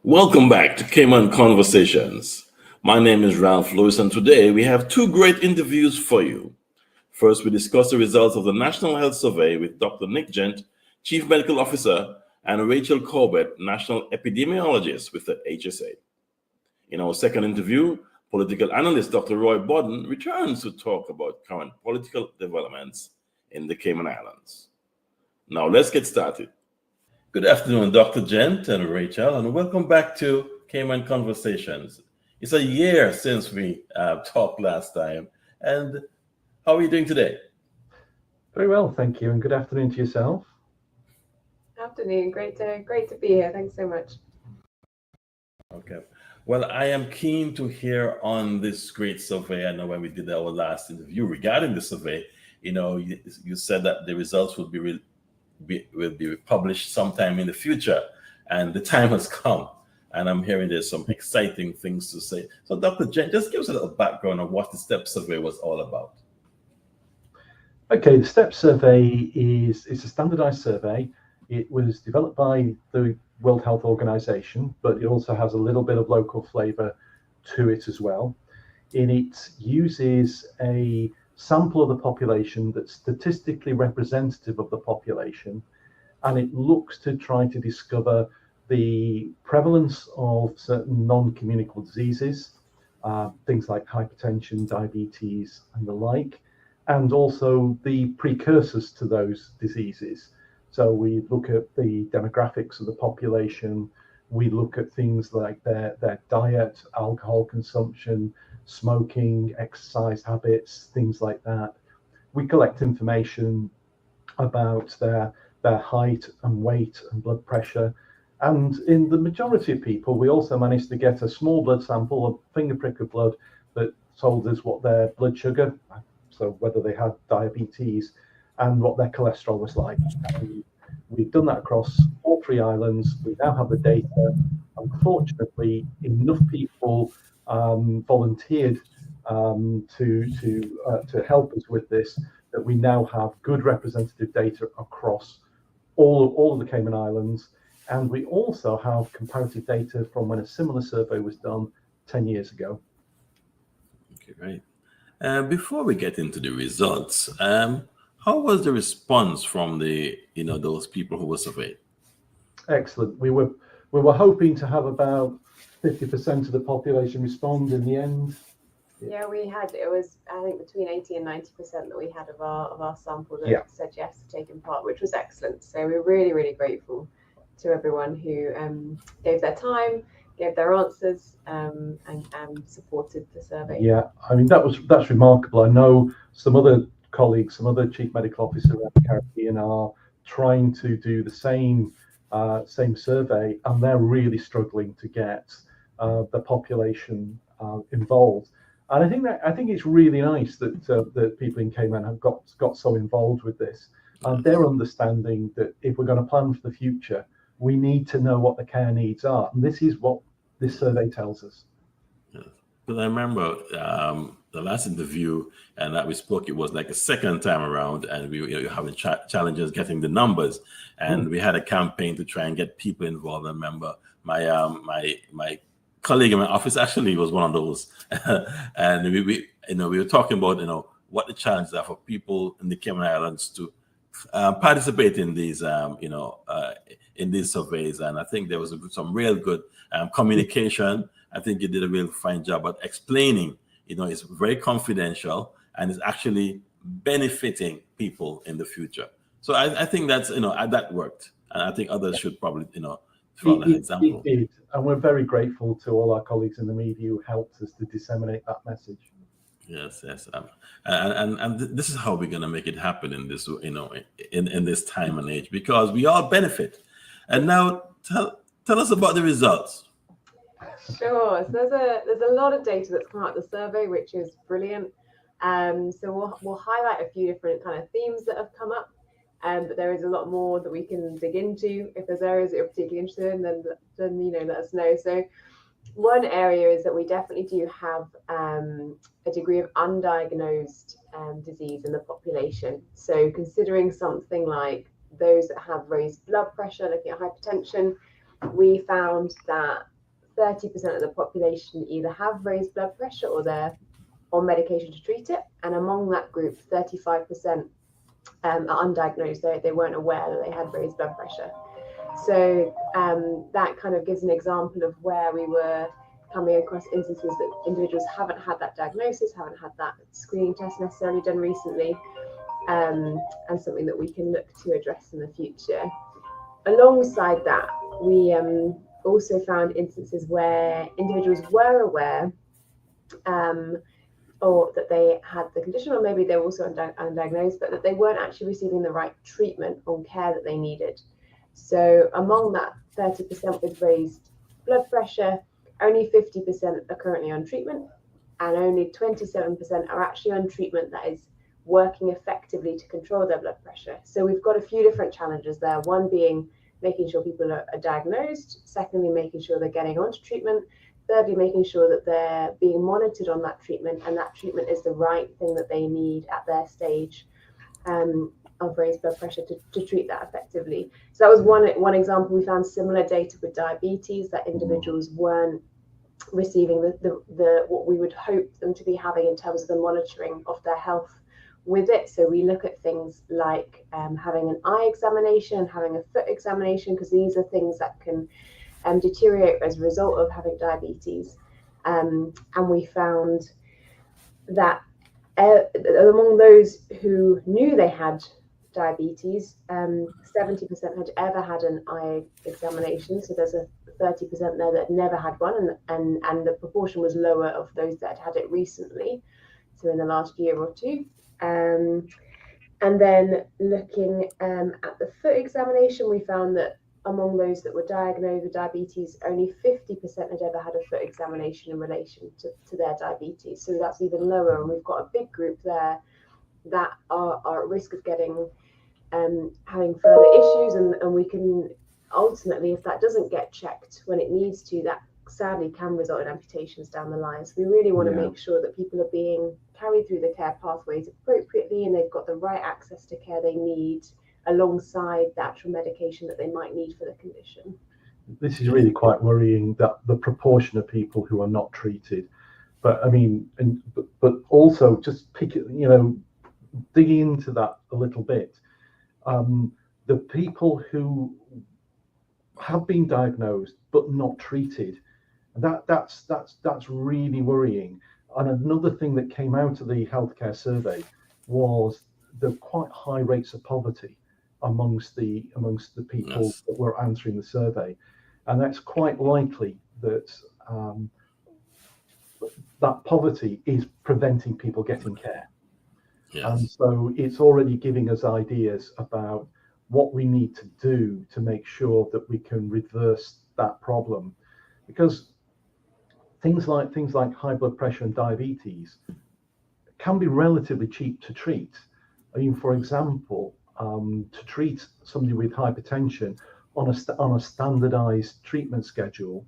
Welcome back to Cayman Conversations. My name is Ralph Lewis, and today we have two great interviews for you. First, we discuss the results of the National Health Survey with Dr. Nick Gent, Chief Medical Officer, and Rachel Corbett, National Epidemiologist with the HSA. In our second interview, political analyst Dr. Roy Bodden returns to talk about current political developments in the Cayman Islands. Now, let's get started. Good afternoon, Dr. Gent and Rachel, and welcome back to Cayman Conversations. It's a year since we talked last time, and how are you doing today? Very well, thank you, and good afternoon to yourself. Afternoon, great to be here. Thanks so much. Okay. Well, I am keen to hear on this great survey. I know when we did our last interview regarding the survey, you said that the results will be published sometime in the future, and the time has come. And I'm hearing there's some exciting things to say. So, Dr. Jen, just give us a little background on what the STEP survey was all about. Okay, the STEP survey is a standardized survey. It was developed by the World Health Organization, but it also has a little bit of local flavor to it as well. And it uses a sample of the population that's statistically representative of the population, and it looks to try to discover the prevalence of certain non-communicable diseases, things like hypertension, diabetes, and the like, and also the precursors to those diseases. So we look at the demographics of the population, we look at things like their diet, alcohol consumption, smoking, exercise habits, things like that. We collect information about their height and weight and blood pressure. And in the majority of people, we also managed to get a small blood sample, a finger prick of blood, that told us what their blood sugar, so whether they had diabetes, and what their cholesterol was like. And we've done that across all three islands. We now have the data. Unfortunately, enough people volunteered to help us with this, that we now have good representative data across all of the Cayman Islands. And we also have comparative data from when a similar survey was done 10 years ago. Okay, right. Before we get into the results, how was the response from those people who were surveyed? Excellent. We were hoping to have about 50% of the population respond in the end. Yeah, it was I think between 80 and 90% that we had of our sample that said yes to taking part, which was excellent. So we're really, really grateful to everyone who gave their time, gave their answers, and supported the survey. Yeah, I mean that's remarkable. I know some other colleagues, some other chief medical officers around the Caribbean are trying to do the same survey, and they're really struggling to get the population involved. And I think it's really nice that people in Cayman have got so involved with this. They're understanding that if we're going to plan for the future, we need to know what the care needs are, and this is what this survey tells us. Because I remember the last interview and that we spoke, it was like a second time around, and we were having challenges getting the numbers, and we had a campaign to try and get people involved. I remember my colleague in my office actually was one of those, and we were talking about what the challenges are for people in the Cayman Islands to participate in these surveys, and I think there was some real good communication. I think you did a real fine job at explaining. It's very confidential and it's actually benefiting people in the future. So I think that worked, and I think others should probably follow that example. It did, and we're very grateful to all our colleagues in the media who helped us to disseminate that message. Yes, and this is how we're going to make it happen in this, in this time and age, because we all benefit. And now, tell us about the results. Sure. So there's a lot of data that's come out of the survey, which is brilliant. So we'll highlight a few different kind of themes that have come up, but there is a lot more that we can dig into. If there's areas that you're particularly interested in, then let us know. So one area is that we definitely do have a degree of undiagnosed disease in the population. So considering something like those that have raised blood pressure, looking at hypertension, we found that 30% of the population either have raised blood pressure or they're on medication to treat it. And among that group, 35% are undiagnosed. They weren't aware that they had raised blood pressure. So that kind of gives an example of where we were coming across instances that individuals haven't had that diagnosis, haven't had that screening test necessarily done recently, and something that we can look to address in the future. Alongside that, we also found instances where individuals were aware or that they had the condition, or maybe they were also undiagnosed, but that they weren't actually receiving the right treatment or care that they needed. So among that 30% with raised blood pressure, only 50% are currently on treatment, and only 27% are actually on treatment that is working effectively to control their blood pressure. So we've got a few different challenges there. One being making sure people are diagnosed. Secondly, making sure they're getting onto treatment. Thirdly, making sure that they're being monitored on that treatment, and that treatment is the right thing that they need at their stage of raised blood pressure to treat that effectively. So that was one example. We found similar data with diabetes, that individuals weren't receiving the what we would hope them to be having in terms of the monitoring of their health with it. So we look at things like having an eye examination, having a foot examination, because these are things that can deteriorate as a result of having diabetes. And we found that among those who knew they had diabetes, 70% had ever had an eye examination. So there's a 30% there that never had one, and the proportion was lower of those that had it recently, so in the last year or two. And then looking at the foot examination, we found that among those that were diagnosed with diabetes, only 50% had ever had a foot examination in relation to their diabetes. So that's even lower, and we've got a big group there that are at risk of getting having further issues, and we can ultimately, if that doesn't get checked when it needs to, that sadly can result in amputations down the line. So we really want to make sure that people are being carried through the care pathways appropriately, and they've got the right access to care they need alongside the actual medication that they might need for the condition. This is really quite worrying, that the proportion of people who are not treated. But I mean, but also just digging into that a little bit. The people who have been diagnosed but not treated, that's really worrying. And another thing that came out of the healthcare survey was the quite high rates of poverty amongst the people that were answering the survey, and that's quite likely that that poverty is preventing people getting care. And so it's already giving us ideas about what we need to do to make sure that we can reverse that problem, because things like high blood pressure and diabetes can be relatively cheap to treat. I mean, for example, to treat somebody with hypertension on a standardized treatment schedule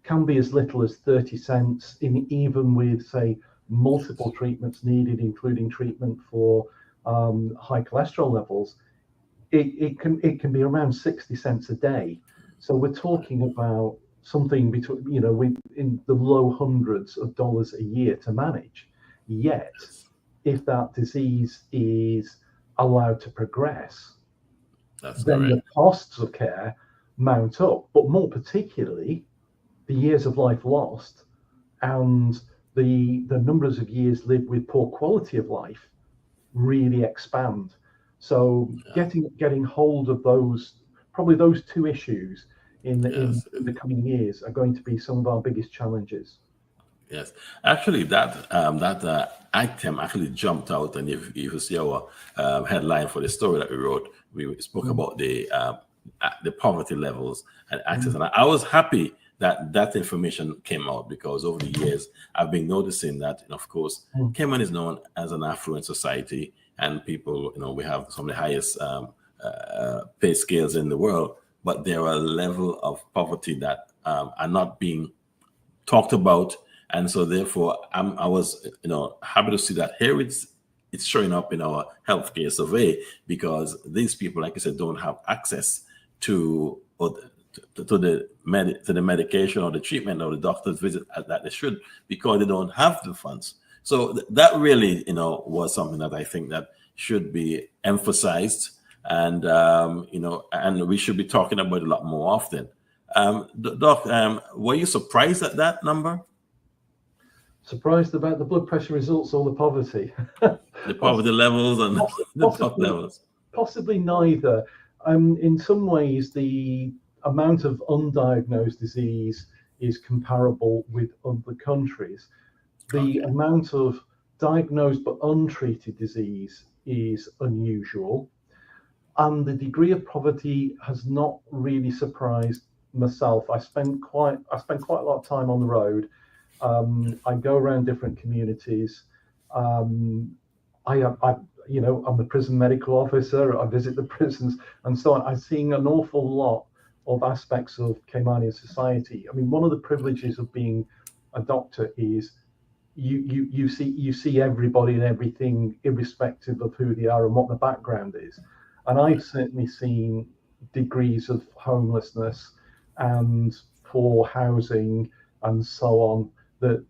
can be as little as 30 cents, even with, say, multiple treatments needed, including treatment for high cholesterol levels. It can be around 60 cents a day. So we're talking about something between, in the low hundreds of dollars a year to manage. Yet, if that disease is allowed to progress, then the costs of care mount up, but more particularly the years of life lost and the numbers of years lived with poor quality of life really expand. So getting hold of those two issues in the coming years are going to be some of our biggest challenges. Yes, actually, that item actually jumped out, and if you see our headline for the story that we wrote, we spoke about the poverty levels and access, and I was happy that information came out, because over the years I've been noticing that, of course, Cayman is known as an affluent society, and people, we have some of the highest pay scales in the world, but there are a level of poverty that are not being talked about. And so therefore I was happy to see that here it's showing up in our healthcare survey, because these people, like I said, don't have access to to the medication or the treatment or the doctor's visit that they should, because they don't have the funds. So that really, was something that I think that should be emphasized, and and we should be talking about it a lot more often. Doc, were you surprised at that number? Surprised about the blood pressure results or the poverty? The poverty levels and the top levels? Possibly neither. In some ways, the amount of undiagnosed disease is comparable with other countries. The amount of diagnosed but untreated disease is unusual. And the degree of poverty has not really surprised myself. I spend quite a lot of time on the road. I go around different communities. I'm the prison medical officer. I visit the prisons and so on. I'm seeing an awful lot of aspects of Caymanian society. I mean, one of the privileges of being a doctor is you see everybody and everything, irrespective of who they are and what the background is. And I've certainly seen degrees of homelessness and poor housing and so on that,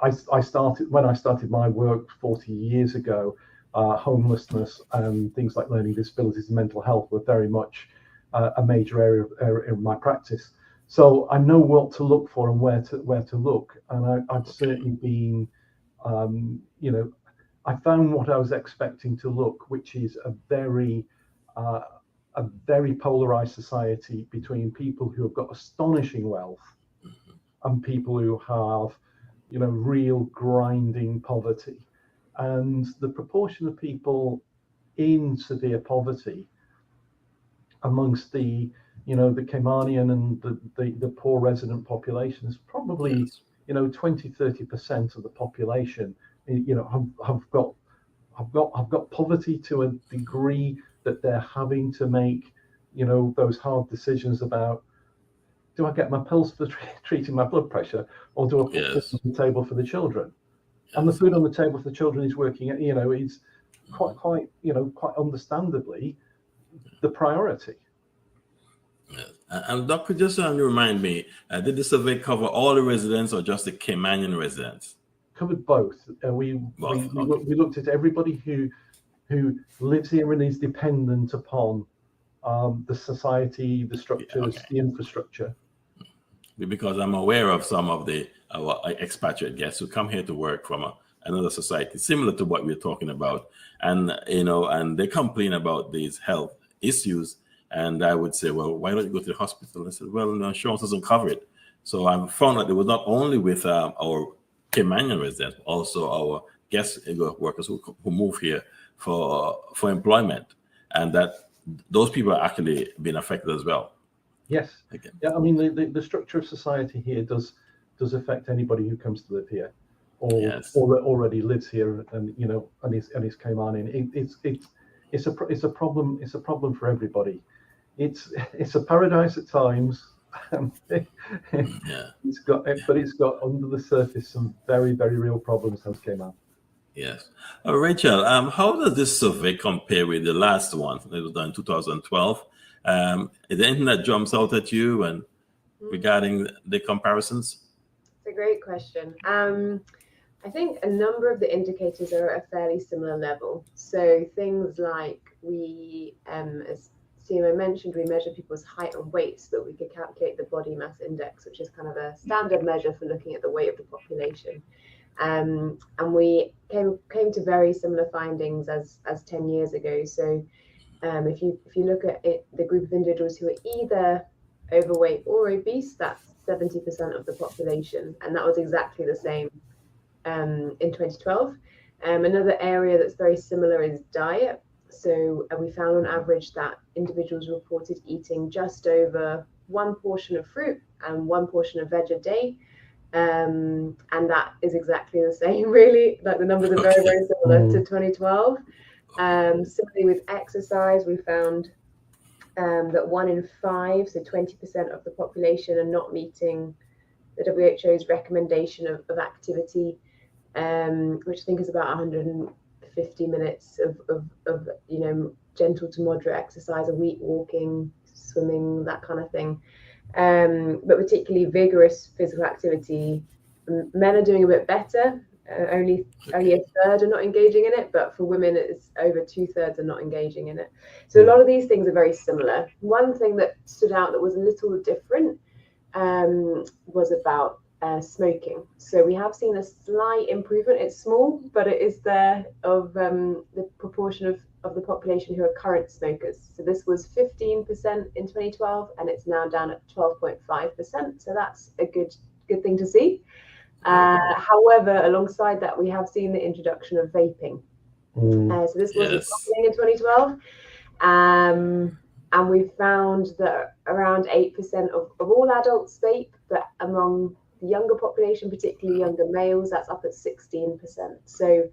I started when I started my work 40 years ago. Homelessness and things like learning disabilities and mental health were very much a major area in my practice. So I know what to look for and where to look. And I've certainly been, I found what I was expecting to look, which is a very polarized society between people who have got astonishing wealth and people who have, real grinding poverty. And the proportion of people in severe poverty amongst the Caymanian and the poor resident population is probably, 20-30% of the population, have got poverty to a degree that they're having to make, those hard decisions about, do I get my pills for treating my blood pressure, or do I put food on the table for the children? And the food on the table for the children is working, it's quite understandably the priority. Yes. And Doc, could just remind me, did the survey cover all the residents or just the Caymanian residents? Covered both. We looked at everybody who lives here and is dependent upon the society, the structures, the infrastructure. Because I'm aware of some of our expatriate guests who come here to work from another society similar to what we're talking about, and and they complain about these health issues. And I would say, well, why don't you go to the hospital? And I said, well, no, insurance doesn't cover it. So I found that it was not only with our Caymanian residents, but also our guest workers who move here for employment, and that those people are actually being affected as well. Yes. Okay. Yeah. I mean, the structure of society here does affect anybody who comes to live here, or already lives here, and and is Caymanian. It's a problem. It's a problem for everybody. It's a paradise at times. It's got under the surface some very, very real problems as Cayman. Yes. Rachel, how does this survey compare with the last one that was done in 2012? Is there anything that jumps out at you and regarding the comparisons? It's a great question. I think a number of the indicators are at a fairly similar level. So things like we, as Simo mentioned, we measure people's height and weight so that we could calculate the body mass index, which is kind of a standard measure for looking at the weight of the population. And we came to very similar findings as 10 years ago. So if you look at it, the group of individuals who are either overweight or obese, that's 70% of the population, and that was exactly the same in 2012. Another area that's very similar is diet. So we found on average that individuals reported eating just over one portion of fruit and one portion of veg a day. And that is exactly the same, really. Like the numbers are very, very similar to 2012. Similarly with exercise, we found that 1 in 5, so 20% of the population, are not meeting the WHO's recommendation of activity, which I think is about 150 minutes of gentle to moderate exercise a week, walking, swimming, that kind of thing. But particularly vigorous physical activity, men are doing a bit better. Only a third are not engaging in it, but for women, it's over 2/3 are not engaging in it. So a lot of these things are very similar. One thing that stood out that was a little different was about smoking. So we have seen a slight improvement. It's small, but it is there, of the proportion of the population who are current smokers. So this was 15% in 2012, and it's now down at 12.5%. So that's a good thing to see. However, alongside that, we have seen the introduction of vaping. So this wasn't happening in 2012. And we've found that around 8% of all adults vape, but among the younger population, particularly younger males, that's up at 16%. So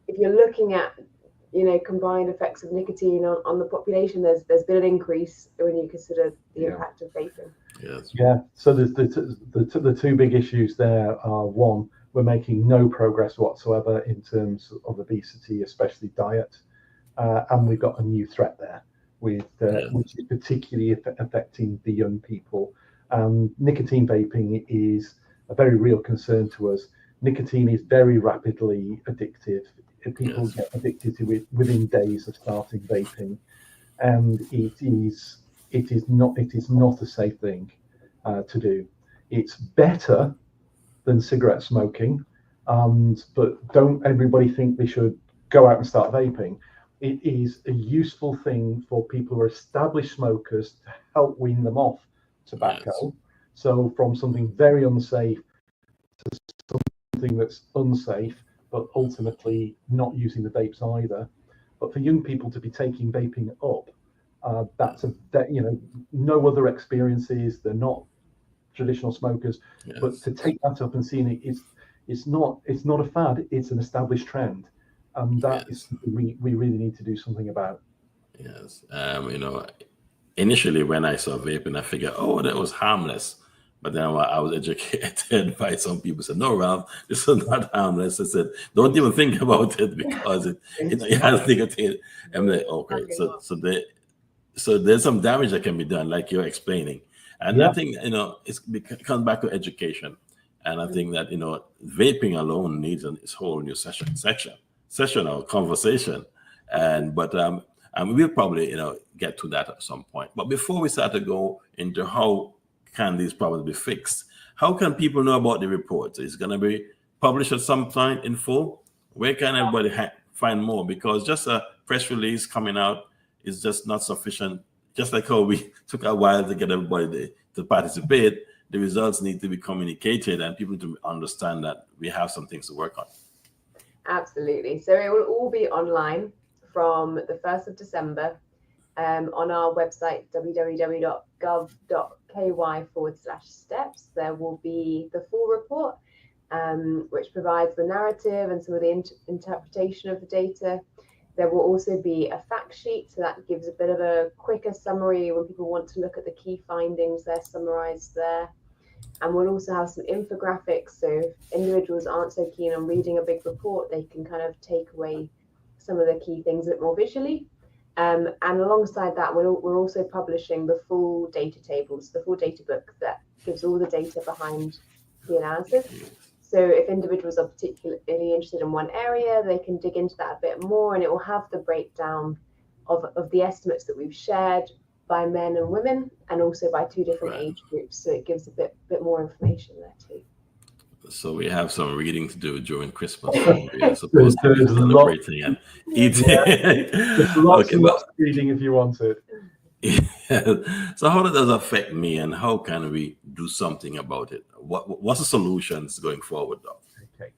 if you're looking at, combined effects of nicotine on the population, there's been an increase when you consider the impact of vaping. Yes. Yeah. So the two big issues there are, one, we're making no progress whatsoever in terms of obesity, especially diet, and we've got a new threat there, which is particularly affecting the young people. Nicotine vaping is a very real concern to us. Nicotine is very rapidly addictive. People get addicted to it within days of starting vaping, and it is not a safe thing to do. It's better than cigarette smoking, but don't everybody think they should go out and start vaping. It is a useful thing for people who are established smokers to help wean them off tobacco. Yes. So from something very unsafe to something that's unsafe, but ultimately not using the vapes either. But for young people to be taking vaping up, no other experiences. They're not traditional smokers, but to take that up and seeing it's not a fad. It's an established trend. That is something we really need to do something about. Yes. Initially when I saw vaping, I figured, that was harmless. But then I was educated by some people said, no, Ralph, this is not harmless. I said, don't even think about it because it has nicotine. I'm like, okay, so there's some damage that can be done, like you're explaining. And I think, it comes back to education. And I think that, vaping alone needs its whole new session or conversation. But we'll probably, get to that at some point. But before we start to go into how can these problems be fixed, how can people know about the report? It's going to be published at some point in full. Where can everybody find more? Because just a press release coming out is just not sufficient. Just like how we took a while to get everybody to participate, the results need to be communicated and people to understand that we have some things to work on. Absolutely. So it will all be online from the 1st of December on our website, www.gov.ky/steps. There will be the full report, which provides the narrative and some of the interpretation of the data. There will also be a fact sheet, so that gives a bit of a quicker summary when people want to look at the key findings. They're summarized there. And we'll also have some infographics, so if individuals aren't so keen on reading a big report, they can kind of take away some of the key things a bit more visually. And alongside that, we're also publishing the full data tables, the full data book that gives all the data behind the analysis. So if individuals are particularly interested in one area, they can dig into that a bit more, and it will have the breakdown of the estimates that we've shared by men and women, and also by two different age groups. So it gives a bit more information there too. So we have some reading to do during Christmas. We are supposed to be celebrating and eating. There's lots and lots of reading if you want it. Yeah. So how does that affect me, and how can we do something about it? What's the solutions going forward, though? Okay,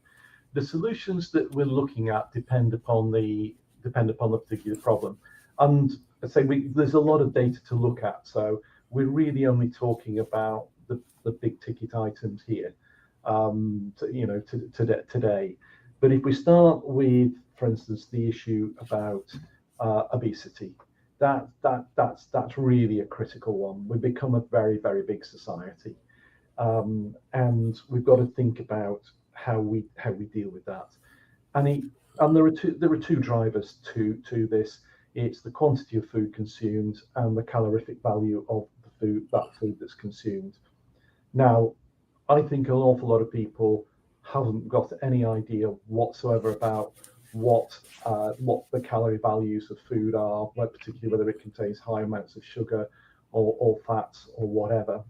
the solutions that we're looking at depend upon the particular problem, and I say there's a lot of data to look at. So we're really only talking about the big ticket items here, today. But if we start with, for instance, the issue about obesity. That's really a critical one. We've become a very, very big society, and we've got to think about how we deal with that. And there are two drivers to this. It's the quantity of food consumed and the calorific value of that food that's consumed. Now, I think an awful lot of people haven't got any idea whatsoever about what the calorie values of food are, like particularly whether it contains high amounts of sugar or fats or whatever.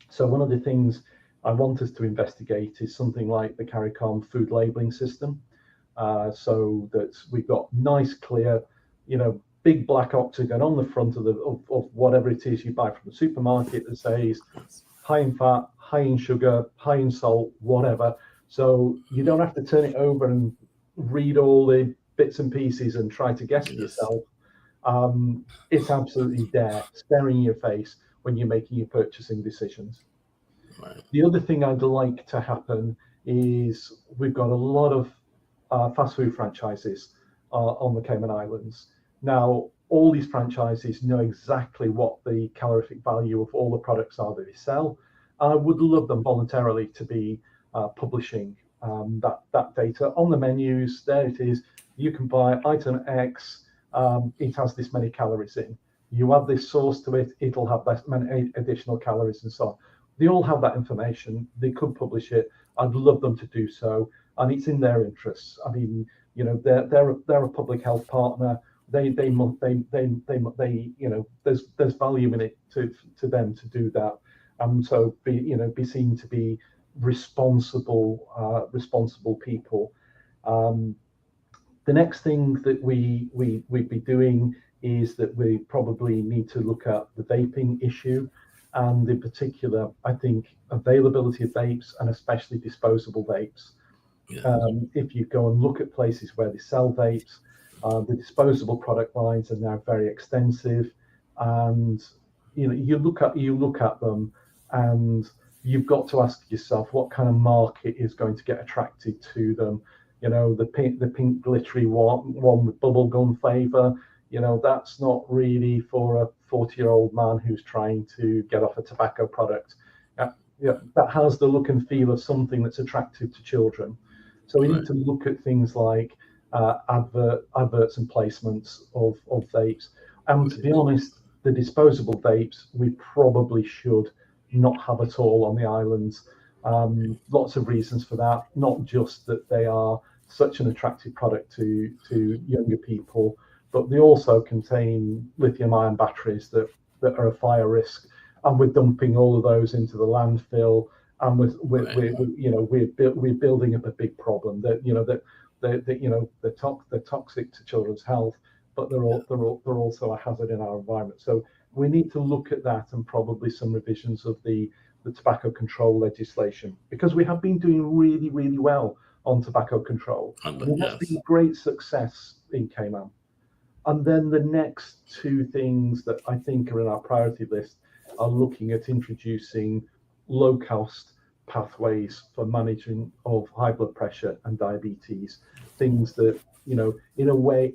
So one of the things I want us to investigate is something like the CARICOM food labeling system, so that we've got nice, clear, big black octagon on the front of whatever it is you buy from the supermarket that says high in fat, high in sugar, high in salt, whatever. So you don't have to turn it over and read all the bits and pieces and try to guess it yourself. It's absolutely there, staring in your face when you're making your purchasing decisions. Right. The other thing I'd like to happen is we've got a lot of fast food franchises on the Cayman Islands. Now, all these franchises know exactly what the calorific value of all the products are that they sell. I would love them voluntarily to be publishing that data on the menus. There it is. You can buy item X. It has this many calories in. You add this sauce to it, it'll have this many additional calories and so on. They all have that information. They could publish it. I'd love them to do so, and it's in their interests. I mean, they're a public health partner. There's value in it to them to do that, and so be seen to be responsible people. The next thing that we'd be doing is that we probably need to look at the vaping issue, and in particular, I think availability of vapes and especially disposable vapes. Yeah. If you go and look at places where they sell vapes, the disposable product lines are now very extensive, and you look at them, and you've got to ask yourself what kind of market is going to get attracted to them. The pink glittery one with bubblegum flavor. That's not really for a 40-year-old man who's trying to get off a tobacco product. That has the look and feel of something that's attractive to children. So we need to look at things like adverts and placements of vapes. And to be honest, the disposable vapes we probably should not have at all on the islands. Lots of reasons for that, not just that they are such an attractive product to younger people, but they also contain lithium-ion batteries that are a fire risk, and we're dumping all of those into the landfill, and we're building up a big problem that they're toxic to children's health, but they're also a hazard in our environment. So we need to look at that, and probably some revisions of the tobacco control legislation, because we have been doing really, really well on tobacco control. That's been a great success in Cayman. And then the next two things that I think are in our priority list are looking at introducing low-cost pathways for managing of high blood pressure and diabetes. Things that, in a way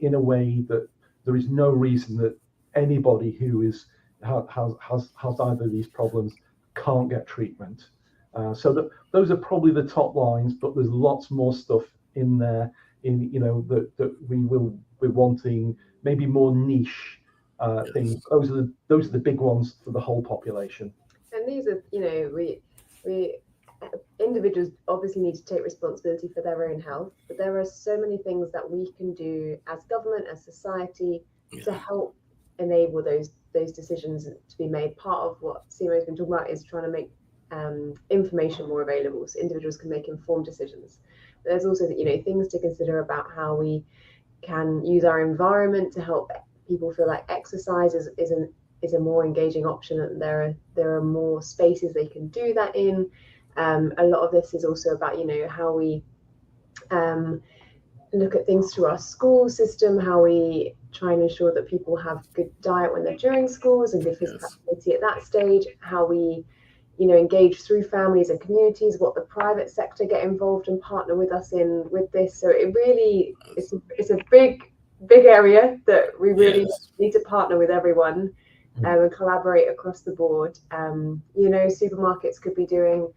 that there is no reason that anybody who has either of these problems can't get treatment. So those are probably the top lines, but there's lots more stuff in there. That we're wanting maybe more niche things. Those are the big ones for the whole population. And these are, we individuals obviously need to take responsibility for their own health, but there are so many things that we can do as government, as society, to help enable those decisions to be made. Part of what Simo has been talking about is trying to make information more available so individuals can make informed decisions. But there's also things to consider about how we can use our environment to help people feel like exercise is a more engaging option, and there are more spaces they can do that in. A lot of this is also about how we look at things through our school system, how we try and ensure that people have good diet when they're during schools and good physical activity at that stage, how we engage through families and communities, what the private sector get involved and partner with us in with this. So it really it's a big area that we really need to partner with everyone and collaborate across the board. Supermarkets could be doing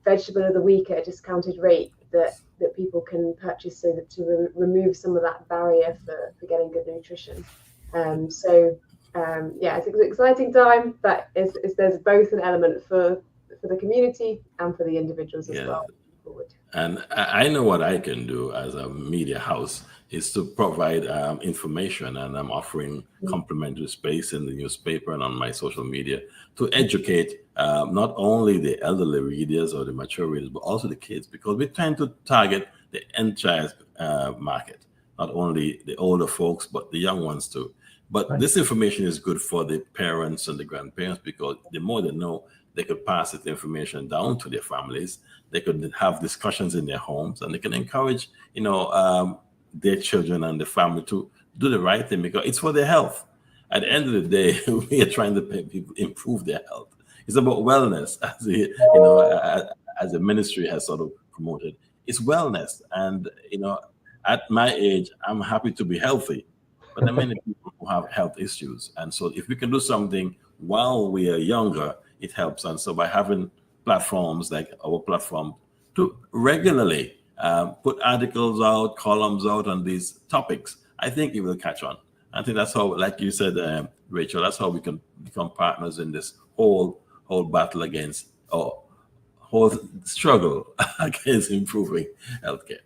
vegetable of the week at a discounted rate that people can purchase, so that to remove some of that barrier for getting good nutrition. Yeah, it's an exciting time, but there's both an element for the community and for the individuals as Yeah. well. Forward. And I know what I can do as a media house is to provide information, and I'm offering complimentary space in the newspaper and on my social media to educate not only the elderly readers or the mature readers, but also the kids, because we're trying to target the entire market, not only the older folks, but the young ones too. But Right. this information is good for the parents and the grandparents, because the more they know, they could pass this information down to their families. They could have discussions in their homes, and they can encourage, their children and the family to do the right thing, because it's for their health. At the end of the day, we are trying to make people improve their health. It's about wellness, as the ministry has sort of promoted. It's wellness, and at my age, I'm happy to be healthy, but there are many people who have health issues, and so if we can do something while we are younger, it helps. And so by having platforms like our platform to regularly put articles out, columns out on these topics, I think it will catch on. I think that's how, like you said, Rachel, that's how we can become partners in this whole battle against, or whole struggle against improving healthcare.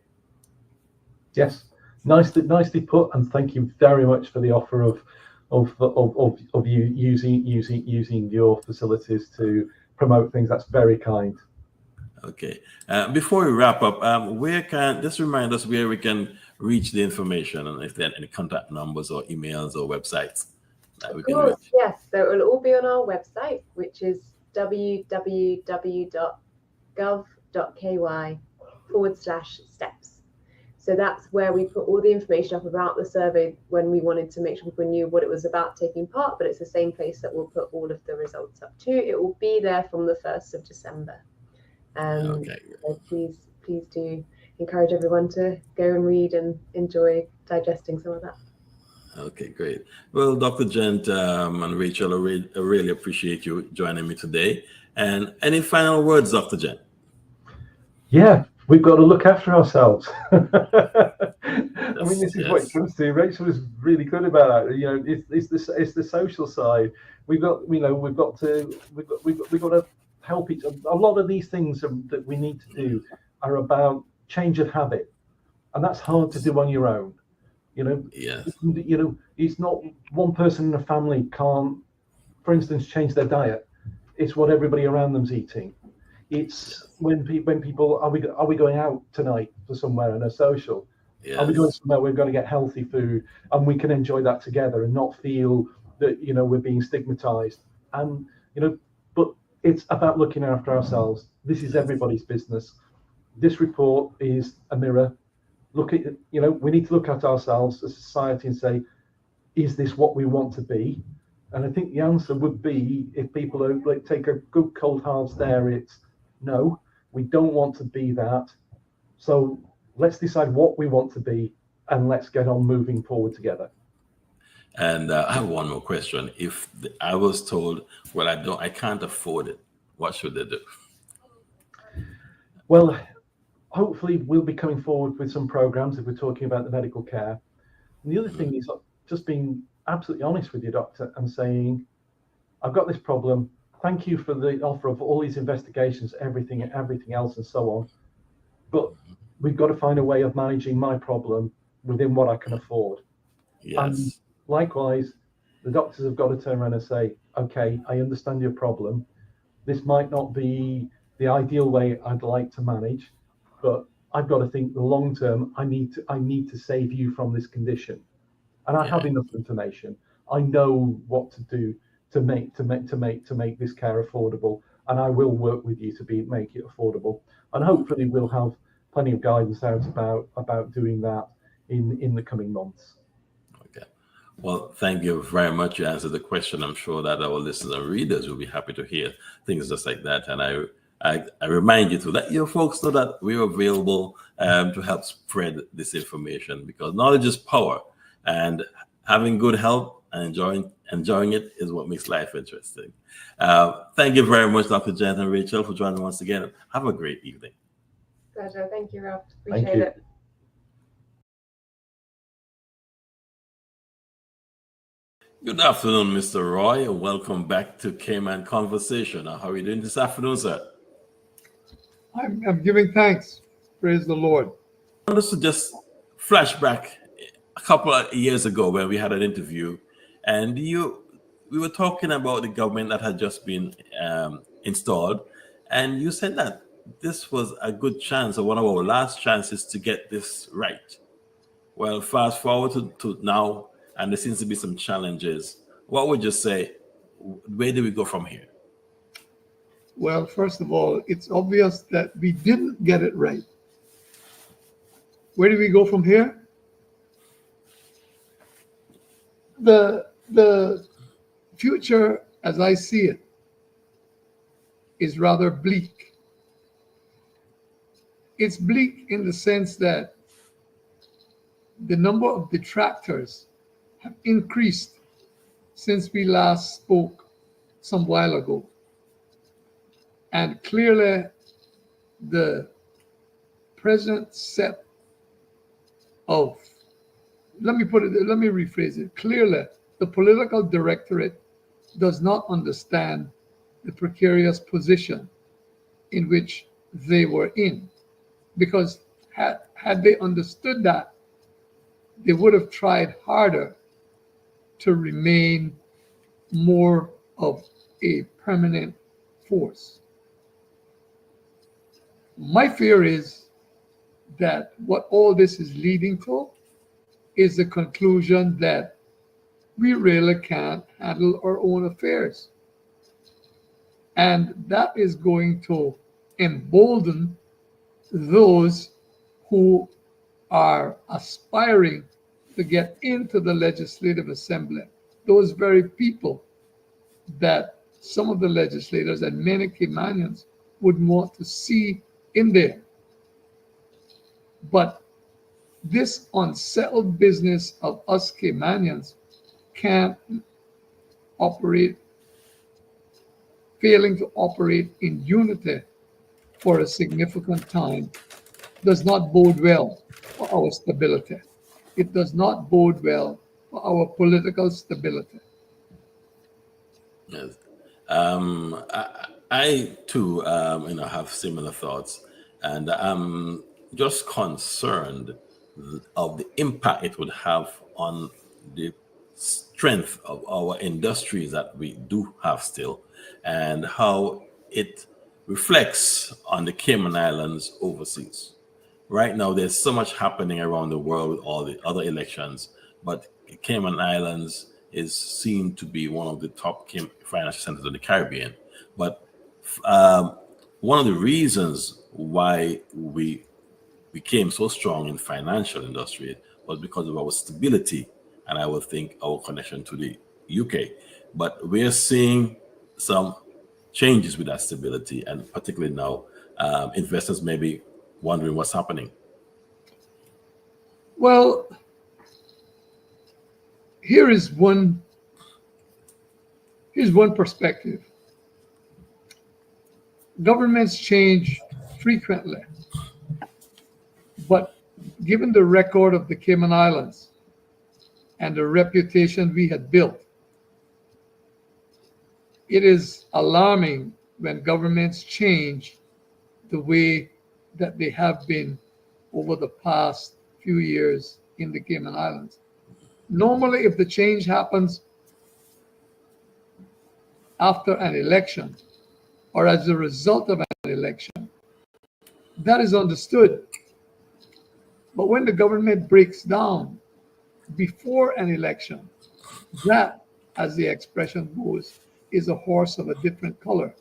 Yes, nicely put, and thank you very much for the offer of you using your facilities to promote things. That's very kind. Okay. Before we wrap up, where can just remind us where we can reach the information, and if there are any contact numbers or emails or websites that we Of can course, reach? yes. So it will all be on our website, which is www.gov.ky/steps. So that's where we put all the information up about the survey when we wanted to make sure people knew what it was about taking part, but it's the same place that we'll put all of the results up to. It will be there from the 1st of December. Okay. So please do encourage everyone to go and read and enjoy digesting some of that. Okay, great. Well, Dr. Gent and Rachel, I really appreciate you joining me today. And any final words, Dr. Gent? Yeah, we've got to look after ourselves. I mean, this is what it Yes. comes to. Rachel was really good about that. It's the social side. We've got to help each other. A lot of these things that we need to do are about change of habit, and that's hard to do on your own. Yes. It's not one person in a family can't, for instance, change their diet. It's what everybody around them's eating. It's Yes. when people are we going out tonight for somewhere in a social? Are we going Yes. somewhere we're going to get healthy food and we can enjoy that together and not feel that we're being stigmatized? And but it's about looking after ourselves. This is Yes. everybody's business. This report is a mirror. Look at we need to look at ourselves as a society and say, is this what we want to be? And I think the answer would be, if people are like take a good cold hard stare, it's no, we don't want to be that. So let's decide what we want to be, and let's get on moving forward together. And I have one more question. If I was told, well, I can't afford it, what should they do? Well, hopefully we'll be coming forward with some programs if we're talking about the medical care. And the other thing is just being absolutely honest with your doctor and saying, I've got this problem. Thank you for the offer of all these investigations, everything else, and so on. But we've got to find a way of managing my problem within what I can afford. And Yes. likewise, the doctors have got to turn around and say, okay, I understand your problem. This might not be the ideal way I'd like to manage, but I've got to think the long term. I need to save you from this condition, and I have Yeah. enough information. I know what to do to make this care affordable, and I will work with you to make it affordable. And hopefully, we'll have plenty of guidance out about doing that in the coming months. Okay. Well, thank you very much. You answered the question. I'm sure that our listeners and readers will be happy to hear things just like that. And I remind you to let your folks know that we're available to help spread this information, because knowledge is power, and having good health and enjoying it is what makes life interesting. Thank you very much, Dr. Jen and Rachel, for joining once again. Have a great evening. Pleasure. Thank you, Ralph. Thank Appreciate you. it. Good afternoon, Mr. Roy, and welcome back to Cayman Conversation. How are you doing this afternoon, sir? I'm giving thanks. Praise the Lord. I want us to just flash back a couple of years ago when we had an interview, and we were talking about the government that had just been installed, and you said that this was a good chance, or one of our last chances to get this right. Well, fast forward to now, and there seems to be some challenges. What would you say? Where do we go from here? Well, first of all, it's obvious that we didn't get it right. Where do we go from here? The future, as I see it, is rather bleak. It's bleak in the sense that the number of detractors have increased since we last spoke some while ago. And clearly, the present set of, let me rephrase it. Clearly, the political directorate does not understand the precarious position in which they were in. Because had they understood that, they would have tried harder to remain more of a permanent force. My fear is that what all this is leading to is the conclusion that we really can't handle our own affairs. And that is going to embolden those who are aspiring to get into the Legislative Assembly, those very people that some of the legislators and many Caymanians would want to see in there. But this unsettled business of us Caymanians can't operate, failing to operate in unity for a significant time does not bode well for our stability. It does not bode well for our political stability. Yes. I too, have similar thoughts, and I'm just concerned of the impact it would have on the strength of our industries that we do have still, and how it reflects on the Cayman Islands overseas. Right now, there's so much happening around the world with all the other elections, but Cayman Islands is seen to be one of the top financial centers of the Caribbean. But one of the reasons why we became so strong in financial industry was because of our stability, and I would think our connection to the UK. But we're seeing some changes with that stability, and particularly now, investors may be wondering what's happening. Well, here's one perspective. Governments change frequently, but given the record of the Cayman Islands and the reputation we had built, it is alarming when governments change the way that they have been over the past few years in the Cayman Islands. Normally, if the change happens after an election or as a result of an election, that is understood. But when the government breaks down before an election, that, as the expression goes, is a horse of a different color.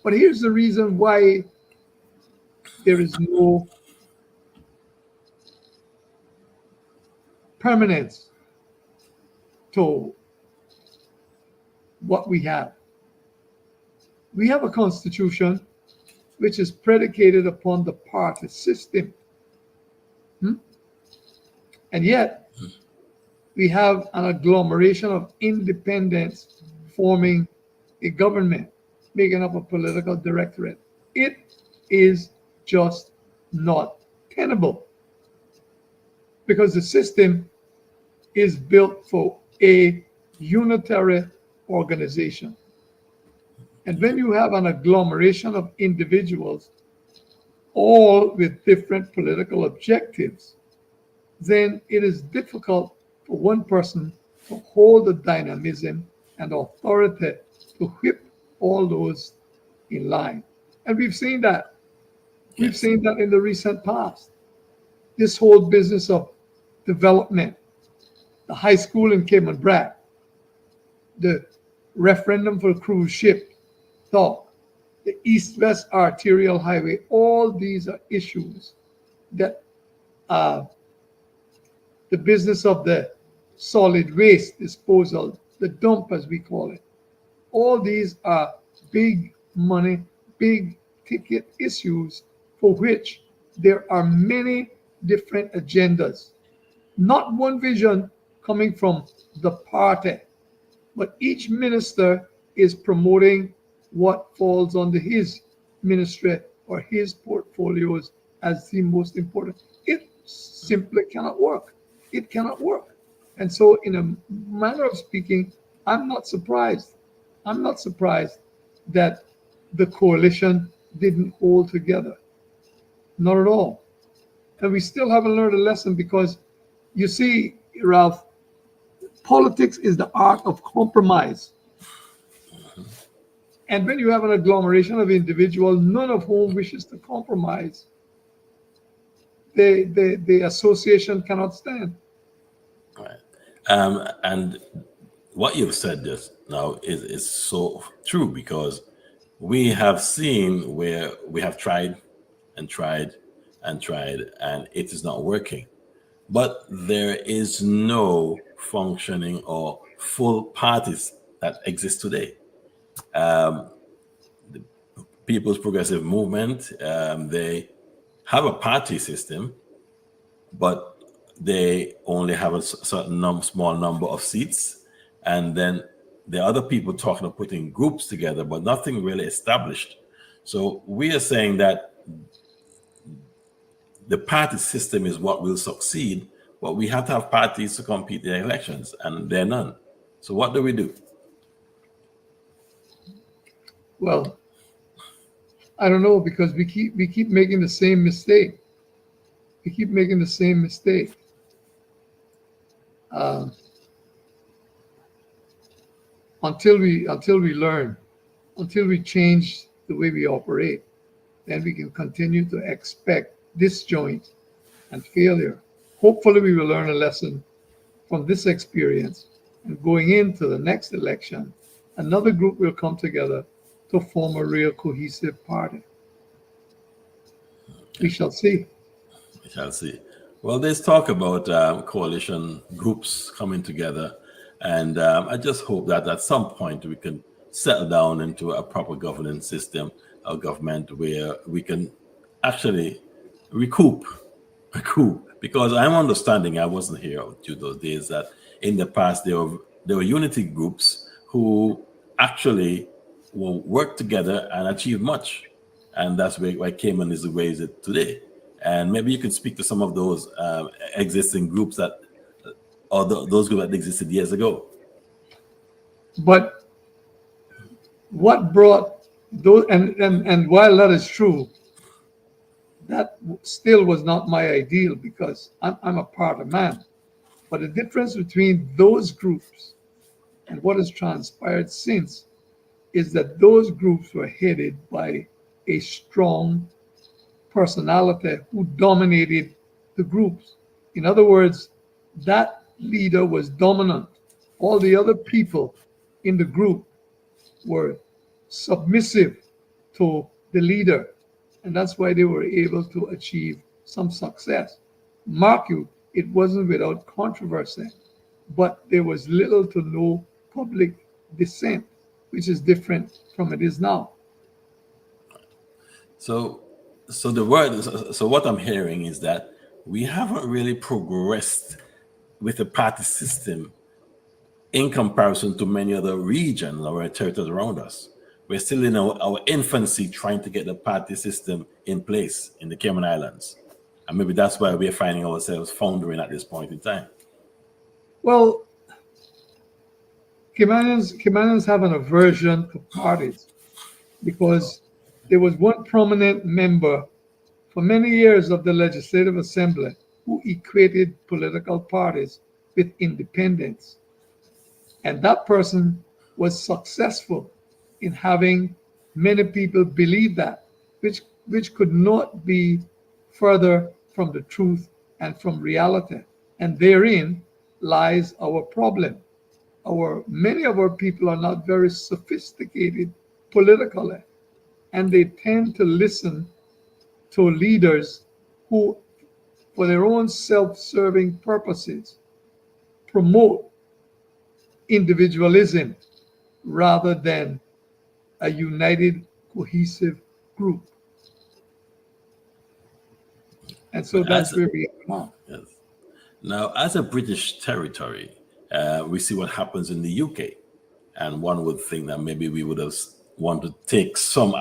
But here's the reason why there is no permanence to what we have. We have a constitution which is predicated upon the party system. And yet, we have an agglomeration of independents forming a government, making up a political directorate. It is just not tenable because the system is built for a unitary organization. And when you have an agglomeration of individuals, all with different political objectives, then it is difficult for one person to hold the dynamism and authority to whip all those in line. And we've seen that. We've Yes. seen that in the recent past. This whole business of development, the high school in Cayman, the referendum for cruise ship talk, the East-West arterial highway, all these are issues that the business of the solid waste disposal, the dump as we call it, all these are big money, big ticket issues for which there are many different agendas. Not one vision coming from the party, but each minister is promoting what falls under his ministry or his portfolios as the most important. It simply cannot work. It cannot work. And so, in a manner of speaking, I'm not surprised. I'm not surprised that the coalition didn't hold together. Not at all. And we still haven't learned a lesson because you see, Ralph, politics is the art of compromise. And when you have an agglomeration of individuals, none of whom wishes to compromise, the association cannot stand. Right. And what you've said just now is so true, because we have seen where we have tried and tried and tried, and it is not working. But there is no functioning or full parties that exist today. The People's Progressive Movement, they have a party system, but they only have a certain small number of seats. And then there are other people talking of putting groups together, but nothing really established. So we are saying that the party system is what will succeed, but we have to have parties to compete in elections, and there are none. So what do we do? Well, I don't know, because we keep making the same mistake. We keep making the same mistake. Until we learn, until we change the way we operate, then we can continue to expect disjoint and failure. Hopefully, we will learn a lesson from this experience, and going into the next election, another group will come together to form a real cohesive party. We shall see. We shall see. Well, there's talk about coalition groups coming together, and I just hope that at some point we can settle down into a proper governance system, a government where we can actually recoup. Because I'm understanding, I wasn't here to those days, that in the past there were unity groups who actually will work together and achieve much, and that's why Cayman is the way it is today. And maybe you could speak to some of those existing groups that, or those groups that existed years ago. But what brought those, and while that is true, that still was not my ideal, because I'm a party man. But the difference between those groups and what has transpired since is that those groups were headed by a strong personality who dominated the groups. In other words, that leader was dominant. All the other people in the group were submissive to the leader, and that's why they were able to achieve some success. Mark you, it wasn't without controversy, but there was little to no public dissent, which is different from it is now. So what I'm hearing is that we haven't really progressed with the party system in comparison to many other regions or territories around us. We're still in our infancy trying to get the party system in place in the Cayman Islands. And maybe that's why we're finding ourselves foundering at this point in time. Well, Caymanians have an aversion to parties because there was one prominent member for many years of the Legislative Assembly who equated political parties with independence. And that person was successful in having many people believe that, which could not be further from the truth and from reality. And therein lies our problem. Many of our people are not very sophisticated politically, and they tend to listen to leaders who, for their own self-serving purposes, promote individualism rather than a united, cohesive group. And so that's where we are now. Yes. Now, as a British territory, we see what happens in the UK, and one would think that maybe we would have want to take some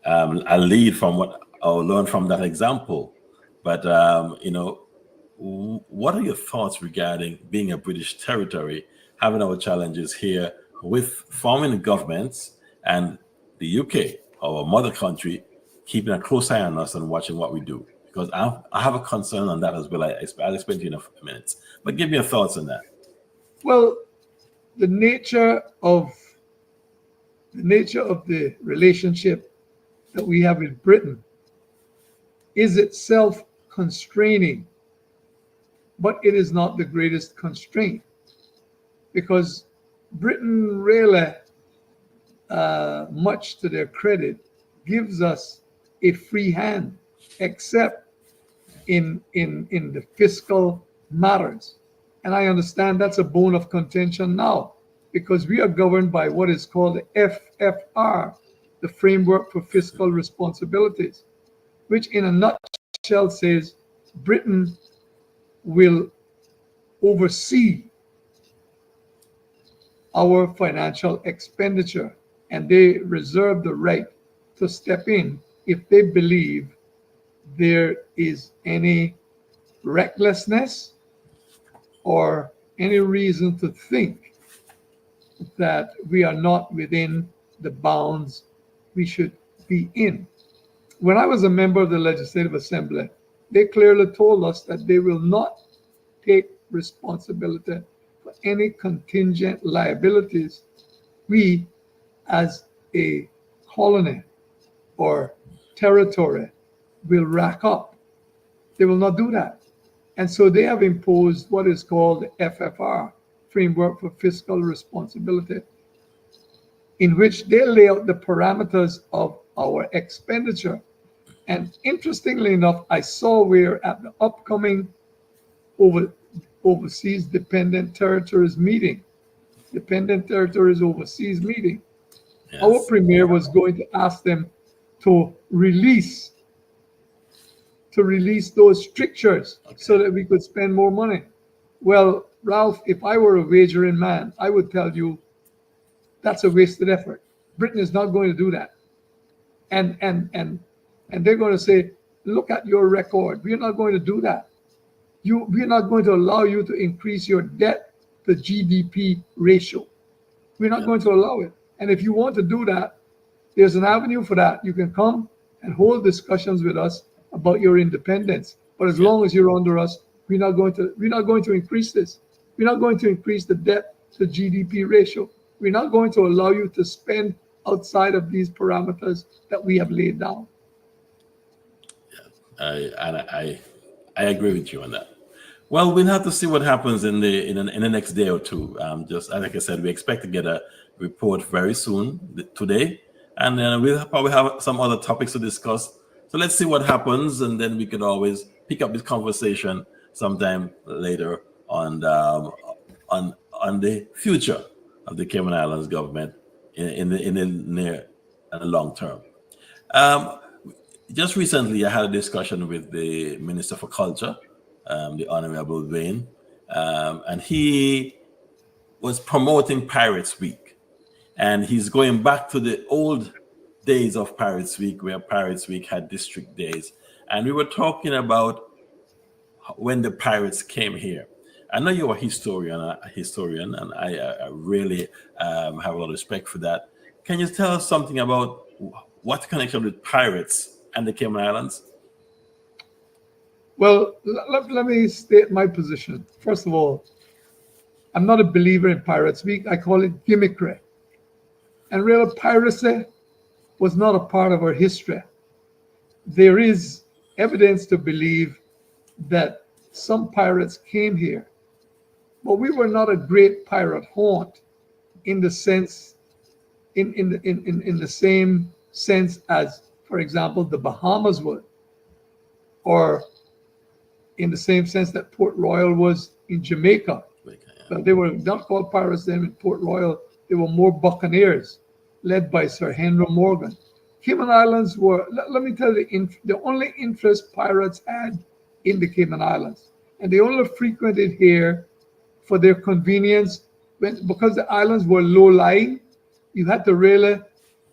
a lead from what or learn from that example. But what are your thoughts regarding being a British territory, having our challenges here with forming governments, and the UK, our mother country, keeping a close eye on us and watching what we do? Because I have a concern on that as well. I'll explain to you in a few minutes. But give me your thoughts on that. Well, the nature of the relationship that we have with Britain is itself constraining, but it is not the greatest constraint, because Britain really, much to their credit, gives us a free hand, except in the fiscal matters. And I understand that's a bone of contention now, because we are governed by what is called the FFR, the Framework for Fiscal Responsibilities, which in a nutshell says Britain will oversee our financial expenditure, and they reserve the right to step in if they believe there is any recklessness or any reason to think that we are not within the bounds we should be in. When I was a member of the Legislative Assembly, they clearly told us that they will not take responsibility for any contingent liabilities we as a colony or territory will rack up. They will not do that. And so they have imposed what is called the FFR, Framework for Fiscal Responsibility, in which they lay out the parameters of our expenditure. And interestingly enough, I saw where at the upcoming overseas dependent territories overseas meeting, Yes. our premier was going to ask them to release those strictures so that we could spend more money. Well, Ralph, if I were a wagering man, I would tell you that's a wasted effort. Britain is not going to do that. And they're going to say, look at your record. We're not going to do that. We're not going to allow you to increase your debt to GDP ratio. We're not going to allow it. And if you want to do that, there's an avenue for that. You can come and hold discussions with us about your independence. But as long as you're under us, we're not going to increase this. We're not going to increase the debt to GDP ratio. We're not going to allow you to spend outside of these parameters that we have laid down. I agree with you on that. Well, we'll have to see what happens in the next day or two. Just like I said, we expect to get a report very soon today, and then we'll probably have some other topics to discuss. So let's see what happens, and then we could always pick up this conversation sometime later on the future of the Cayman Islands government in the near and long term. Just recently, I had a discussion with the Minister for Culture, the Honorable Wayne, and he was promoting Pirates Week. And he's going back to the old days of Pirates Week, where Pirates Week had district days. And we were talking about when the pirates came here. I know you're a historian, and I really have a lot of respect for that. Can you tell us something about what's the connection with pirates and the Cayman Islands? Well, let me state my position. First of all, I'm not a believer in Pirates Week. I call it gimmickry. And real piracy was not a part of our history. There is evidence to believe that some pirates came here, but we were not a great pirate haunt in the sense, in the same sense as, for example, the Bahamas would, or in the same sense that Port Royal was in Jamaica. But they were not called pirates then in Port Royal. They were more buccaneers, led by Sir Henry Morgan. Cayman Islands were, let me tell you, the only interest pirates had in the Cayman Islands. And they only frequented here for their convenience. Because the islands were low-lying, you had to really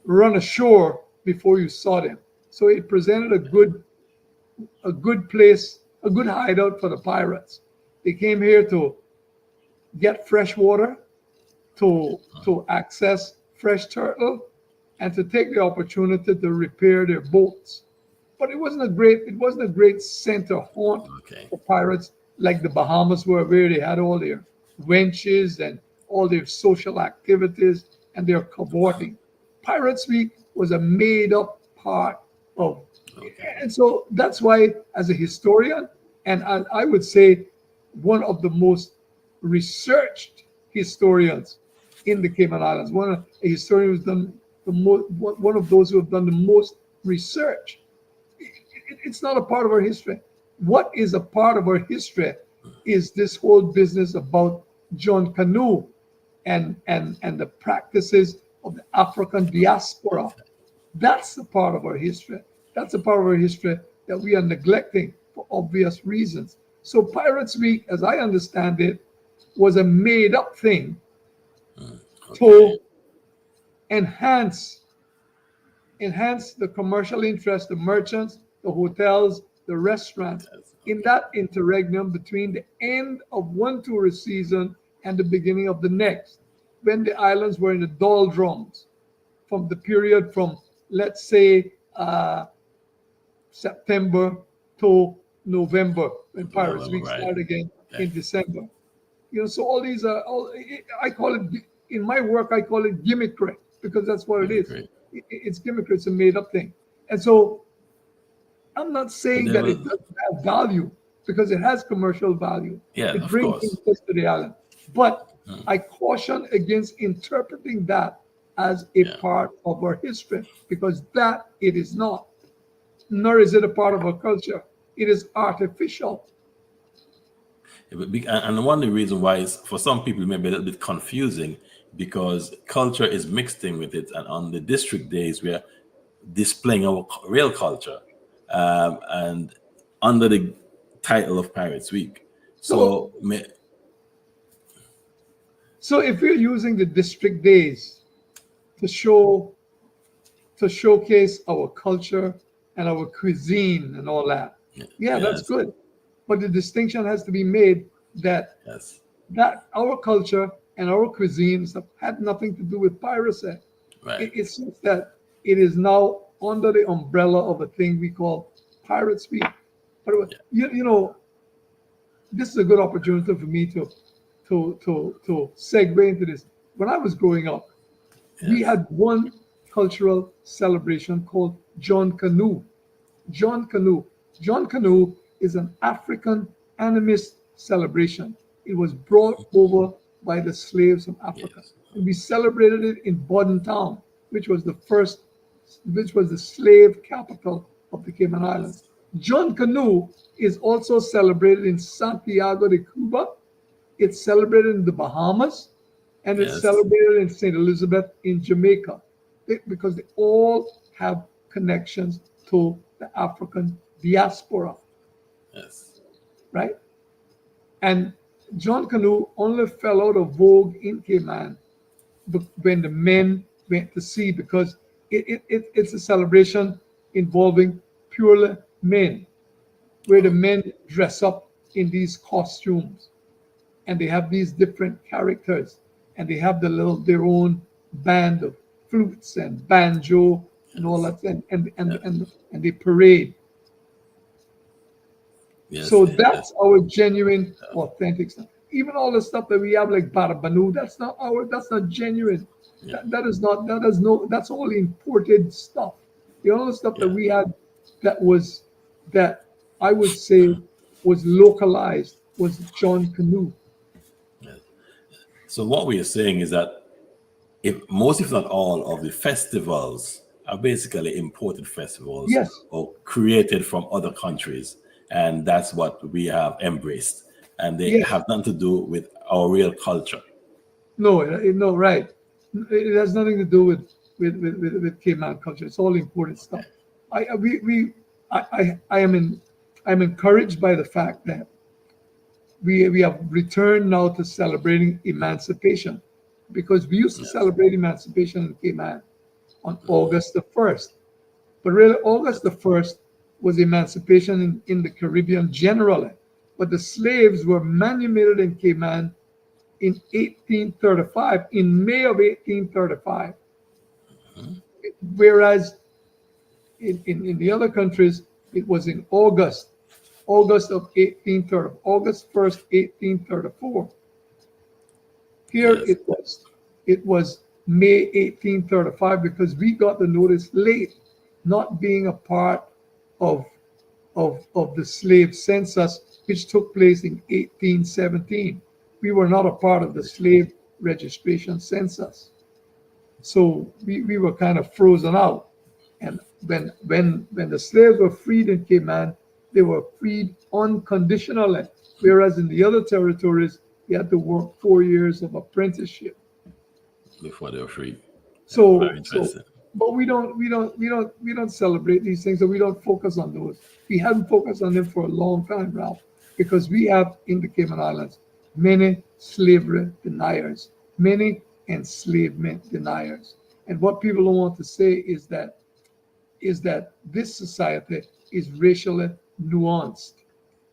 run ashore before you saw them. So it presented a good place, a good hideout for the pirates. They came here to get fresh water, to access fresh turtle, and to take the opportunity to repair their boats. But it wasn't a great center haunt for pirates like the Bahamas were, where they had all their wenches and all their social activities and their cavorting. Pirates Week was a made-up part of, and so that's why, as a historian, and I would say one of the most researched historians in the Cayman Islands, a historian who's done one of those who have done the most research. It's not a part of our history. What is a part of our history is this whole business about John Canoe and the practices of the African diaspora. That's a part of our history. That's a part of our history that we are neglecting for obvious reasons. So Pirates Week, as I understand it, was a made-up thing to enhance the commercial interest, the merchants, the hotels, the restaurants, in that interregnum between the end of one tourist season and the beginning of the next, when the islands were in the doldrums, from the period from, let's say, September to November, when Pirates Week started again in December. So all these are, I call it, in my work, I call it gimmickry, because that's what it is. It's gimmickry, it's a made-up thing. And so I'm not saying that it doesn't have value, because it has commercial value. It brings interest to the island. But I caution against interpreting that as a part of our history, because that it is not. Nor is it a part of our culture. It is artificial. And one of the reasons why is, for some people, it may be a little bit confusing, because culture is mixed in with it. And on the district days, we are displaying our real culture, and under the title of Pirates Week. So if you're using the district days to showcase our culture and our cuisine and all that, that's good. But the distinction has to be made that that our culture and our cuisines have had nothing to do with piracy. It's just that it is now under the umbrella of a thing we call Pirates Week. But this is a good opportunity for me to segue into this. When I was growing up, we had one cultural celebration called John Canoe. John Canoe is an African animist celebration. It was brought over by the slaves from Africa. And we celebrated it in Bordentown, which was the slave capital of the Cayman Islands. John Canoe is also celebrated in Santiago de Cuba. It's celebrated in the Bahamas, and it's celebrated in St. Elizabeth in Jamaica, because they all have connections to the African diaspora. Right? And John Canoe only fell out of vogue in Cayman when the men went to sea, because it's a celebration involving purely men, where the men dress up in these costumes. and they have these different characters, and they have their own band of flutes and banjo and all that, and they parade. Yes, So yes, that's our genuine, authentic stuff. Even all the stuff that we have like Barabanu, that's not genuine. yeah, That's all imported stuff. The only stuff that Yeah. we had that I would say was localized was John Canoe. yes. So what we are saying is that if not all of the festivals are basically imported festivals Yes. or created from other countries, and that's what we have embraced, and they Yes. have nothing to do with our real culture. No, right. It has nothing to do with Cayman culture. It's all imported stuff. I'm encouraged by the fact that we have returned now to celebrating emancipation, because we used to celebrate emancipation in Cayman on August the 1st. But really, August the 1st was emancipation in the Caribbean generally. But the slaves were manumitted in Cayman in 1835, in May of 1835. Whereas in the other countries, it was in August of 1830, August 1st, 1834. Here Yes. it was May 1835, because we got the notice late, not being a part of the slave census, which took place in 1817. We were not a part of the slave registration census. So we were kind of frozen out. And when the slaves were freed in Cayman, they were freed unconditionally, whereas in the other territories, they had to work 4 years of apprenticeship. Before they were free. So, Very interesting. but we don't celebrate these things, or we don't focus on those. We haven't focused on them for a long time, Ralph, because we have in the Cayman Islands many slavery deniers, many enslavement deniers. And what people don't want to say is that this society is racially nuanced.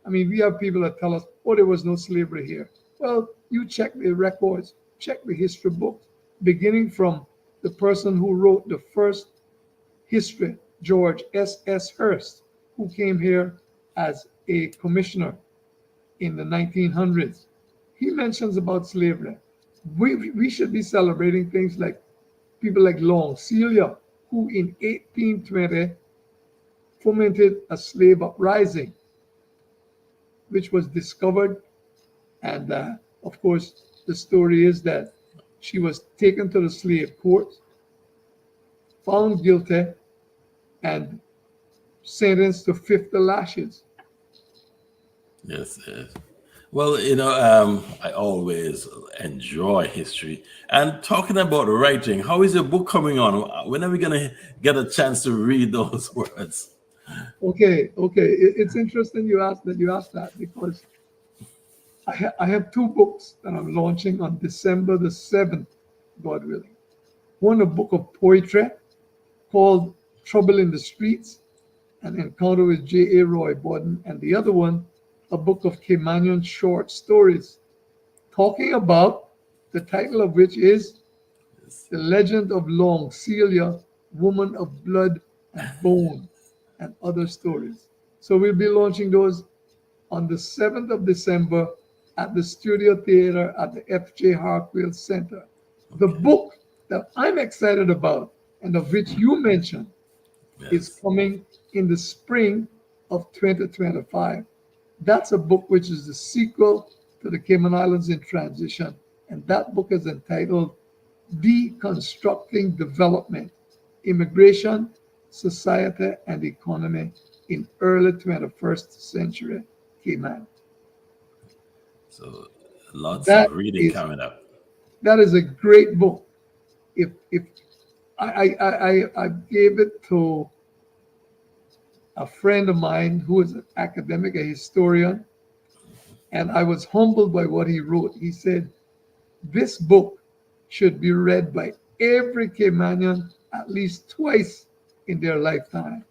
I mean, we have people that tell us, oh, there was no slavery here. Well, you check the records, check the history books, beginning from the person who wrote the first history, George S. Hurst, who came here as a commissioner in the 1900s. He mentions about slavery. We should be celebrating things like people like Long Celia, who in 1820 fomented a slave uprising, which was discovered. And of course, the story is that she was taken to the slave court, found guilty, and sentenced to 50 lashes. Yes, yes. Well, I always enjoy history. And talking about writing, how is your book coming on? When are we gonna get a chance to read those words? Okay. It's interesting you asked that, because I have two books that I'm launching on December the 7th, God willing. One, a book of poetry called Trouble in the Streets, An Encounter with J.A. Roy Borden, and the other one, a book of Caymanian short stories, talking about, the title of which is The Legend of Long Celia, Woman of Blood and Bone, and Other Stories. So we'll be launching those on the 7th of December at the Studio Theater at the F.J. Hartwell Center. The book that I'm excited about, and of which you mentioned, is Yes. coming in the spring of 2025. That's a book which is the sequel to the Cayman Islands in Transition, and that book is entitled Deconstructing Development, Immigration, Society, and Economy in Early 21st Century Cayman. So lots That of reading is coming up. that is a great book. If I gave it to a friend of mine who is an academic, a historian, and I was humbled by what he wrote. He said, this book should be read by every Caymanian at least twice in their lifetime.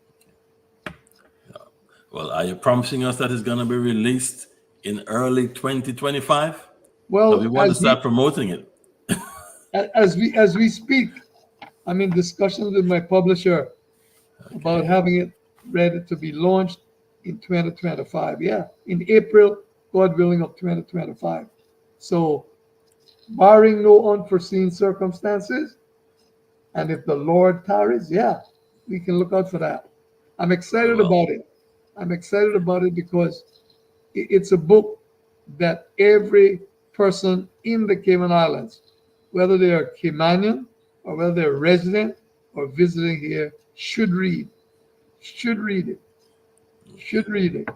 Well, are you promising us that it's going to be released in early 2025? Well, we want to start promoting it. as we speak, I'm in discussions with my publisher about having it ready to be launched in 2025. Yeah, in April, God willing, of 2025. So, barring no unforeseen circumstances, and if the Lord tarries, yeah, we can look out for that. I'm excited Well, about it. I'm excited about it because it's a book that every person in the Cayman Islands, whether they are Caymanian or whether they're resident or visiting here, should read. Should read it. Should read it.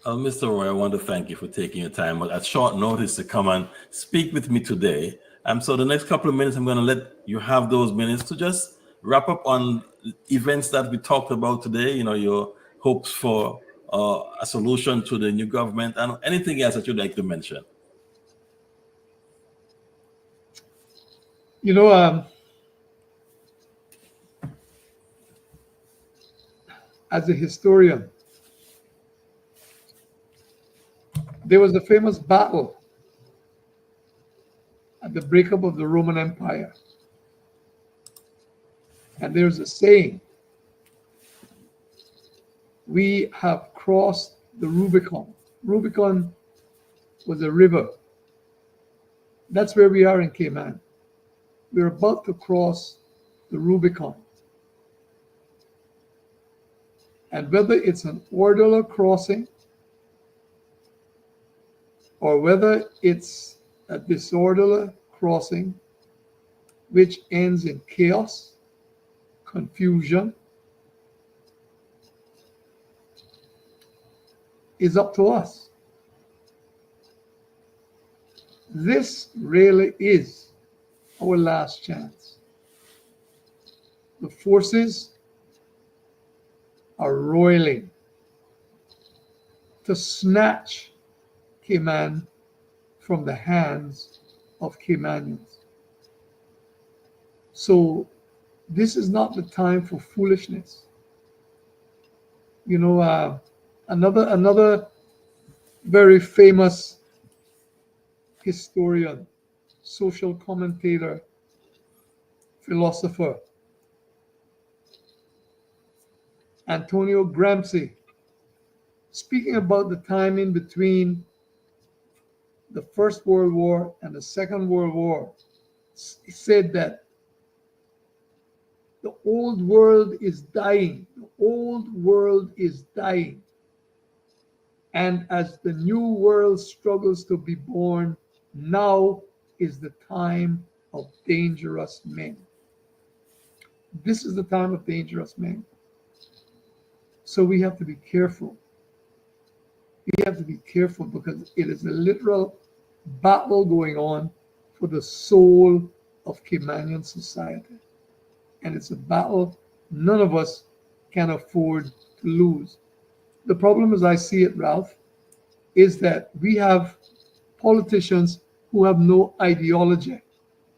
Mr. Roy, I want to thank you for taking your time at short notice to come and speak with me today. So the next couple of minutes, I'm going to let you have those minutes to just wrap up on events that we talked about today, your hopes for a solution to the new government and anything else that you'd like to mention. You know, as a historian, there was a famous battle at the breakup of the Roman Empire. And there's a saying, we have crossed the Rubicon. Rubicon was a river. That's where we are in Cayman. We're about to cross the Rubicon. And whether it's an orderly crossing or whether it's a disorderly crossing, which ends in chaos, confusion, is up to us. This really is our last chance. The forces are roiling to snatch Cayman from the hands of Caymanians. So this is not the time for foolishness. Another very famous historian, social commentator, philosopher, Antonio Gramsci, speaking about the time in between the First World War and the Second World War, he said that the old world is dying. The old world is dying. And as the new world struggles to be born, now is the time of dangerous men. This is the time of dangerous men. So we have to be careful. We have to be careful because it is a literal battle going on for the soul of Caymanian society. And it's a battle none of us can afford to lose. The problem, as I see it, Ralph, is that we have politicians who have no ideology.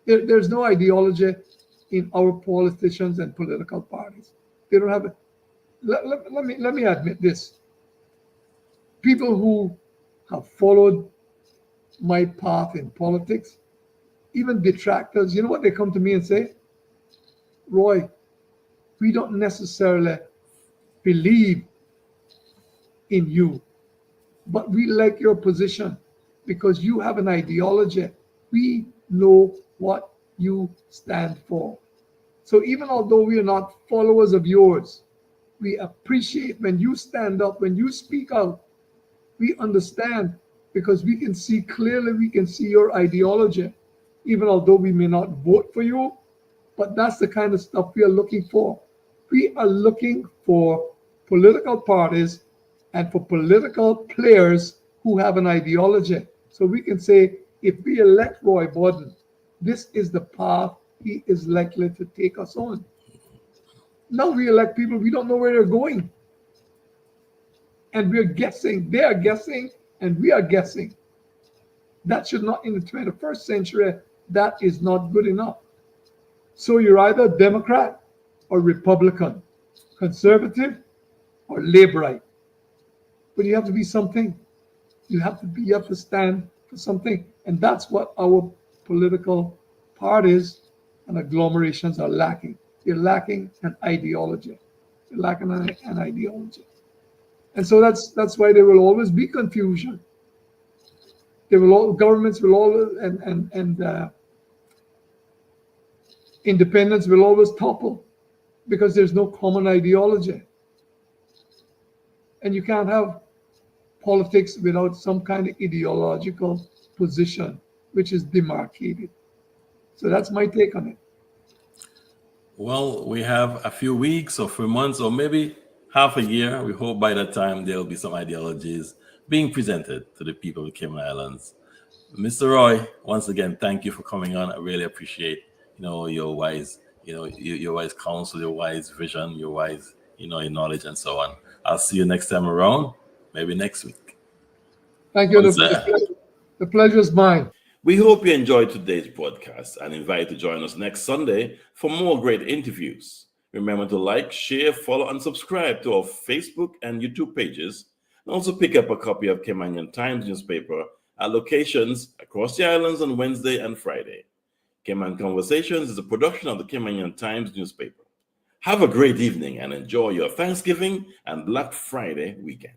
There's no ideology in our politicians and political parties. They don't have it. Let me admit this. People who have followed my path in politics, even detractors, you know what they come to me and say? Roy, we don't necessarily believe in you, but we like your position because you have an ideology. We know what you stand for. So even although we are not followers of yours, we appreciate when you stand up, when you speak out. We understand because we can see clearly, we can see your ideology, even although we may not vote for you, but that's the kind of stuff we are looking for. We are looking for political parties and for political players who have an ideology. So we can say, if we elect Roy Borden, this is the path he is likely to take us on. Now we elect people, we don't know where they're going. And we're guessing, they are guessing, and we are guessing. That should not, in the 21st century, that is not good enough. So you're either Democrat or Republican, conservative or laborite. But you have to be something. You have to stand for something. And that's what our political parties and agglomerations are lacking. They're lacking an ideology. They're lacking an ideology. And so that's why there will always be confusion. Governments will always and independence will always topple because there's no common ideology. And you can't have politics without some kind of ideological position which is demarcated. So that's my take on it. Well, we have a few weeks or few months or maybe half a year. We hope by that time there will be some ideologies being presented to the people of the Cayman Islands. Mr. Roy, once again, thank you for coming on. I really appreciate, your wise, your wise counsel, your wise vision, your wise, your knowledge and so on. I'll see you next time around, maybe next week. Thank you. Once, The pleasure is mine. We hope you enjoyed today's broadcast and invite you to join us next Sunday for more great interviews. Remember to like, share, follow, and subscribe to our Facebook and YouTube pages, and also pick up a copy of Caymanian Times newspaper at locations across the islands on Wednesday and Friday. Cayman Conversations is a production of the Caymanian Times newspaper. Have a great evening and enjoy your Thanksgiving and Black Friday weekend.